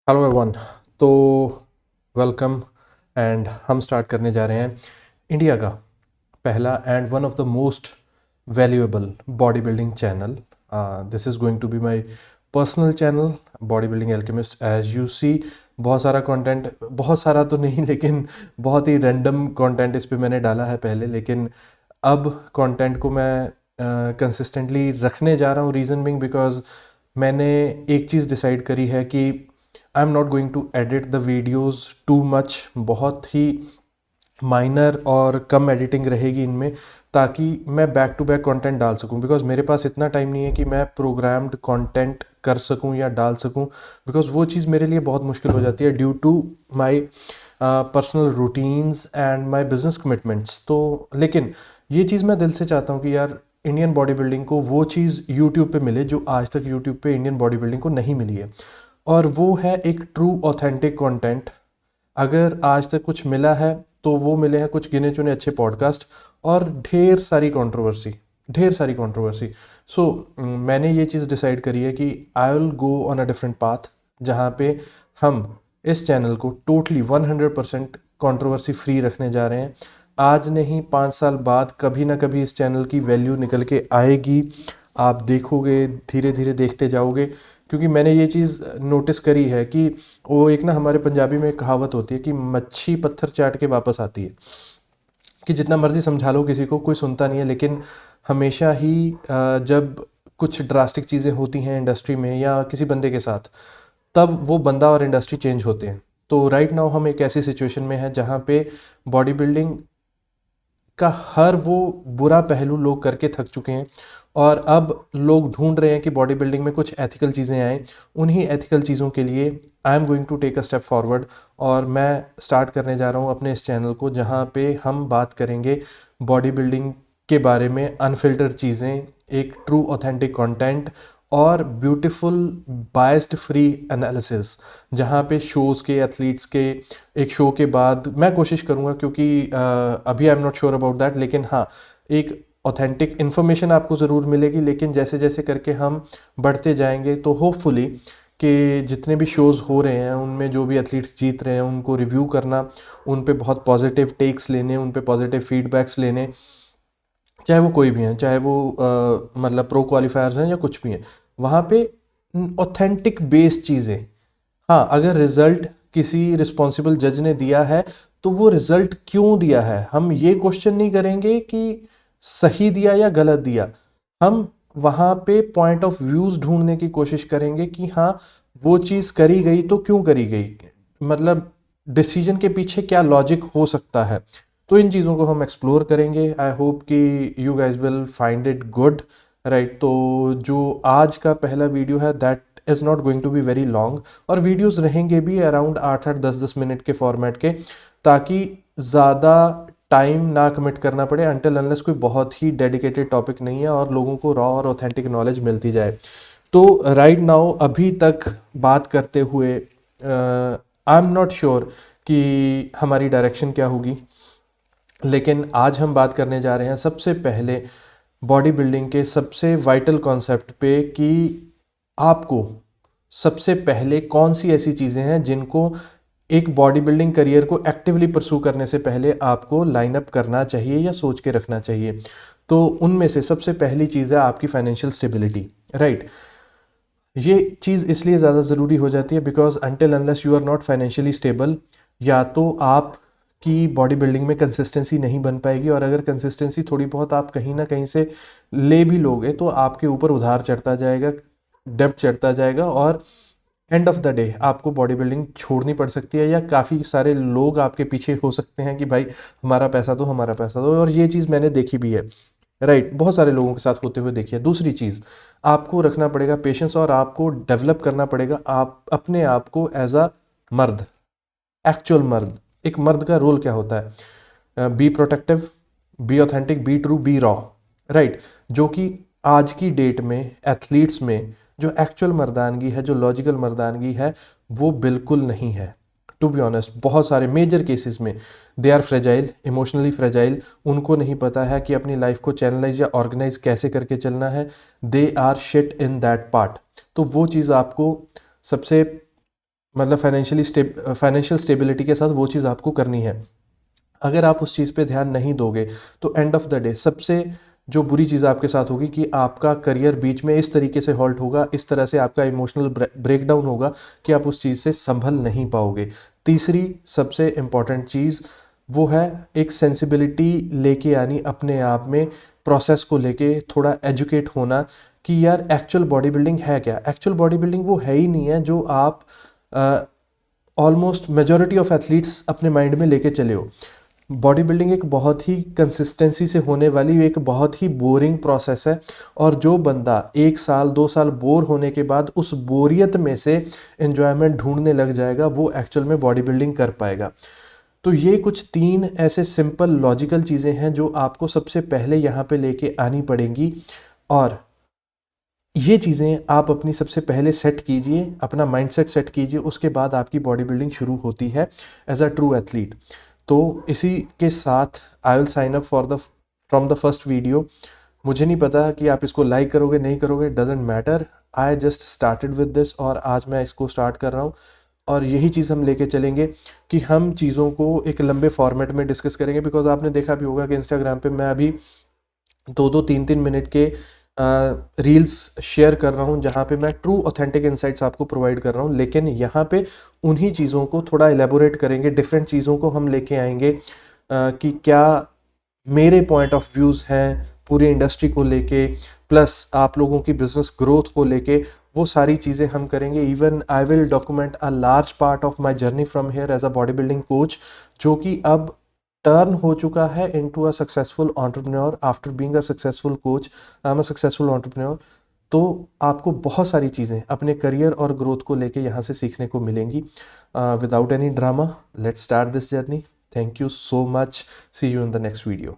Hello everyone. तो welcome and हम start करने जा रहे हैं इंडिया का पहला and one of the most valuable body building channel. This is going to be my personal channel body building alchemist. As you see बहुत सारा कंटेंट, बहुत सारा तो नहीं लेकिन बहुत ही रैंडम कंटेंट इस पे मैंने डाला है पहले, लेकिन अब कंटेंट को मैं कंसिस्टेंटली रखने जा रहा हूँ। रीज़न बिंग बिकॉज मैंने एक चीज़ डिसाइड करी है कि I am not going to edit the videos too much. बहुत ही माइनर और कम एडिटिंग रहेगी इनमें, ताकि मैं बैक टू बैक कंटेंट डाल सकूं। बिकॉज मेरे पास इतना टाइम नहीं है कि मैं प्रोग्राम्ड कंटेंट कर सकूं या डाल सकूं, बिकॉज वो चीज़ मेरे लिए बहुत मुश्किल हो जाती है due to my personal routines and my business commitments. तो लेकिन ये चीज़ मैं दिल से चाहता हूँ कि यार इंडियन बॉडी बिल्डिंग को वो चीज़ यूट्यूब पे मिले जो आज तक यूट्यूब पे इंडियन बॉडी बिल्डिंग को नहीं मिली है, और वो है एक ट्रू ऑथेंटिक कंटेंट। अगर आज तक कुछ मिला है तो वो मिले हैं कुछ गिने चुने अच्छे पॉडकास्ट और ढेर सारी कंट्रोवर्सी, ढेर सारी कंट्रोवर्सी। सो मैंने ये चीज़ डिसाइड करी है कि I will go on a different path, जहाँ पे हम इस चैनल को टोटली 100% कंट्रोवर्सी फ्री रखने जा रहे हैं। आज नहीं 5 साल बाद कभी ना कभी इस चैनल की वैल्यू निकल के आएगी, आप देखोगे, धीरे धीरे देखते जाओगे। क्योंकि मैंने ये चीज़ नोटिस करी है कि वो एक ना हमारे पंजाबी में एक कहावत होती है कि मच्छी पत्थर चाट के वापस आती है, कि जितना मर्जी समझा लो किसी को कोई सुनता नहीं है। लेकिन हमेशा ही जब कुछ ड्रास्टिक चीज़ें होती हैं इंडस्ट्री में या किसी बंदे के साथ, तब वो बंदा और इंडस्ट्री चेंज होते हैं। तो राइट नाउ हम एक ऐसी सिचुएशन में हैं जहाँ पे बॉडी बिल्डिंग का हर वो बुरा पहलू लोग करके थक चुके हैं, और अब लोग ढूंढ रहे हैं कि बॉडी बिल्डिंग में कुछ एथिकल चीज़ें आएँ। उन्हीं एथिकल चीज़ों के लिए I am going to take a step forward, और मैं स्टार्ट करने जा रहा हूँ अपने इस चैनल को, जहाँ पे हम बात करेंगे बॉडी बिल्डिंग के बारे में, अनफिल्टर्ड चीज़ें, एक ट्रू ऑथेंटिक कंटेंट और ब्यूटीफुल बायस्ड फ्री एनालिसिस। जहाँ पे शोज़ के, एथलीट्स के एक शो के बाद मैं कोशिश करूँगा, क्योंकि अभी आई am not sure about that, लेकिन हाँ एक ऑथेंटिक इन्फॉर्मेशन आपको ज़रूर मिलेगी। लेकिन जैसे जैसे करके हम बढ़ते जाएंगे तो होपफुली कि जितने भी शोज़ हो रहे हैं उनमें जो भी एथलीट्स जीत रहे हैं उनको रिव्यू करना, उन पे बहुत पॉजिटिव टेक्स लेने, उन पे पॉजिटिव फीडबैक्स लेने, चाहे वो कोई भी हैं, चाहे वो मतलब प्रो क्वालिफायर्स हैं या कुछ भी हैं, वहाँ पे ऑथेंटिक बेस्ड चीज़ें। हाँ, अगर रिजल्ट किसी रिस्पॉन्सिबल जज ने दिया है तो वो रिजल्ट क्यों दिया है, हम ये क्वेश्चन नहीं करेंगे कि सही दिया या गलत दिया। हम वहाँ पे पॉइंट ऑफ व्यूज़ ढूंढने की कोशिश करेंगे कि हाँ वो चीज़ करी गई तो क्यों करी गई, मतलब डिसीजन के पीछे क्या लॉजिक हो सकता है। तो इन चीज़ों को हम एक्सप्लोर करेंगे। आई होप कि you guys will find it good, right. तो जो आज का पहला वीडियो है that is not going to be very long, और वीडियोस रहेंगे भी अराउंड 8-8 10-10 मिनट के फॉर्मेट के, ताकि ज़्यादा टाइम ना कमिट करना पड़े अनटिल अनलेस कोई बहुत ही डेडिकेटेड टॉपिक नहीं है और लोगों को रॉ और ऑथेंटिक नॉलेज मिलती जाए। तो राइट नाउ अभी तक बात करते हुए आई एम नॉट श्योर कि हमारी डायरेक्शन क्या होगी, लेकिन आज हम बात करने जा रहे हैं सबसे पहले बॉडी बिल्डिंग के सबसे वाइटल कॉन्सेप्ट पे, कि आपको सबसे पहले कौन सी ऐसी चीज़ें हैं जिनको एक बॉडी बिल्डिंग करियर को एक्टिवली परसू करने से पहले आपको लाइन अप करना चाहिए या सोच के रखना चाहिए। तो उनमें से सबसे पहली चीज़ है आपकी फाइनेंशियल स्टेबिलिटी, राइट। ये चीज़ इसलिए ज़्यादा ज़रूरी हो जाती है because until unless you are not financially stable, या तो आप की बॉडी बिल्डिंग में कंसिस्टेंसी नहीं बन पाएगी, और अगर कंसिस्टेंसी थोड़ी बहुत आप कहीं ना कहीं से ले भी लोगे तो आपके ऊपर उधार चढ़ता जाएगा, डेब्ट चढ़ता जाएगा, और एंड ऑफ द डे आपको बॉडी बिल्डिंग छोड़नी पड़ सकती है, या काफ़ी सारे लोग आपके पीछे हो सकते हैं कि भाई हमारा पैसा दो, हमारा पैसा दो। और ये चीज़ मैंने देखी भी है, राइट, बहुत सारे लोगों के साथ होते हुए देखिए। दूसरी चीज़, आपको रखना पड़ेगा पेशेंस, और आपको डेवलप करना पड़ेगा आप अपने आप को एज अ मर्द, एक्चुअल मर्द। एक मर्द का रोल क्या होता है? Be protective, be authentic, be true, be raw, right. जो कि आज की डेट में एथलीट्स में जो एक्चुअल मर्दानगी है, जो लॉजिकल मर्दानगी है, वो बिल्कुल नहीं है। टू बी ऑनेस्ट, बहुत सारे मेजर केसेस में they are fragile, emotionally fragile. उनको नहीं पता है कि अपनी लाइफ को चैनलाइज या ऑर्गेनाइज कैसे करके चलना है। They are shit in that part. तो वो चीज़ आपको सबसे मतलब फाइनेंशियल स्टेबिलिटी के साथ वो चीज़ आपको करनी है। अगर आप उस चीज़ पे ध्यान नहीं दोगे तो एंड ऑफ द डे सबसे जो बुरी चीज़ आपके साथ होगी कि आपका करियर बीच में इस तरीके से हॉल्ट होगा, इस तरह से आपका इमोशनल ब्रेकडाउन होगा कि आप उस चीज़ से संभल नहीं पाओगे। तीसरी सबसे इम्पॉर्टेंट चीज़ वो है एक सेंसिबिलिटी लेके आनी अपने आप में, प्रोसेस को लेके थोड़ा एजुकेट होना कि यार एक्चुअल बॉडी बिल्डिंग है क्या। एक्चुअल बॉडी बिल्डिंग वो है ही नहीं है जो आप ऑलमोस्ट मेजॉरिटी ऑफ एथलीट्स अपने माइंड में लेके चले हो। बॉडी बिल्डिंग एक बहुत ही कंसिस्टेंसी से होने वाली एक बहुत ही बोरिंग प्रोसेस है, और जो बंदा 1 साल 2 साल बोर होने के बाद उस बोरियत में से एन्जॉयमेंट ढूंढने लग जाएगा वो एक्चुअल में बॉडी बिल्डिंग कर पाएगा। तो ये कुछ 3 ऐसे सिंपल लॉजिकल चीज़ें हैं जो आपको सबसे पहले यहाँ पे लेके आनी पड़ेंगी, और ये चीज़ें आप अपनी सबसे पहले सेट कीजिए, अपना माइंडसेट सेट कीजिए, उसके बाद आपकी बॉडी बिल्डिंग शुरू होती है एज अ ट्रू एथलीट। तो इसी के साथ I will sign up for the from the first video. मुझे नहीं पता कि आप इसको लाइक करोगे नहीं करोगे, doesn't matter, I just started with this और आज मैं इसको स्टार्ट कर रहा हूँ। और यही चीज़ हम लेके चलेंगे कि हम चीज़ों को एक लंबे फॉर्मेट में डिस्कस करेंगे, बिकॉज आपने देखा भी होगा कि इंस्टाग्राम पे मैं अभी 2-3 मिनट के रील्स शेयर कर रहा हूँ जहाँ पे मैं ट्रू ऑथेंटिक इंसाइट्स आपको प्रोवाइड कर रहा हूँ, लेकिन यहाँ पे उन्हीं चीज़ों को थोड़ा एलेबोरेट करेंगे, डिफरेंट चीज़ों को हम लेके आएंगे कि क्या मेरे पॉइंट ऑफ व्यूज़ हैं पूरी इंडस्ट्री को लेके, प्लस आप लोगों की बिजनेस ग्रोथ को लेके, वो सारी चीज़ें हम करेंगे। Even I will document a large part of my journey from here as a body building coach, जो कि अब टर्न हो चुका है into a successful entrepreneur after being a successful coach. I am a successful entrepreneur. तो आपको बहुत सारी चीज़ें अपने करियर और ग्रोथ को लेके यहाँ से सीखने को मिलेंगी। Without any drama let's start this journey. Thank you so much, see you in the next video.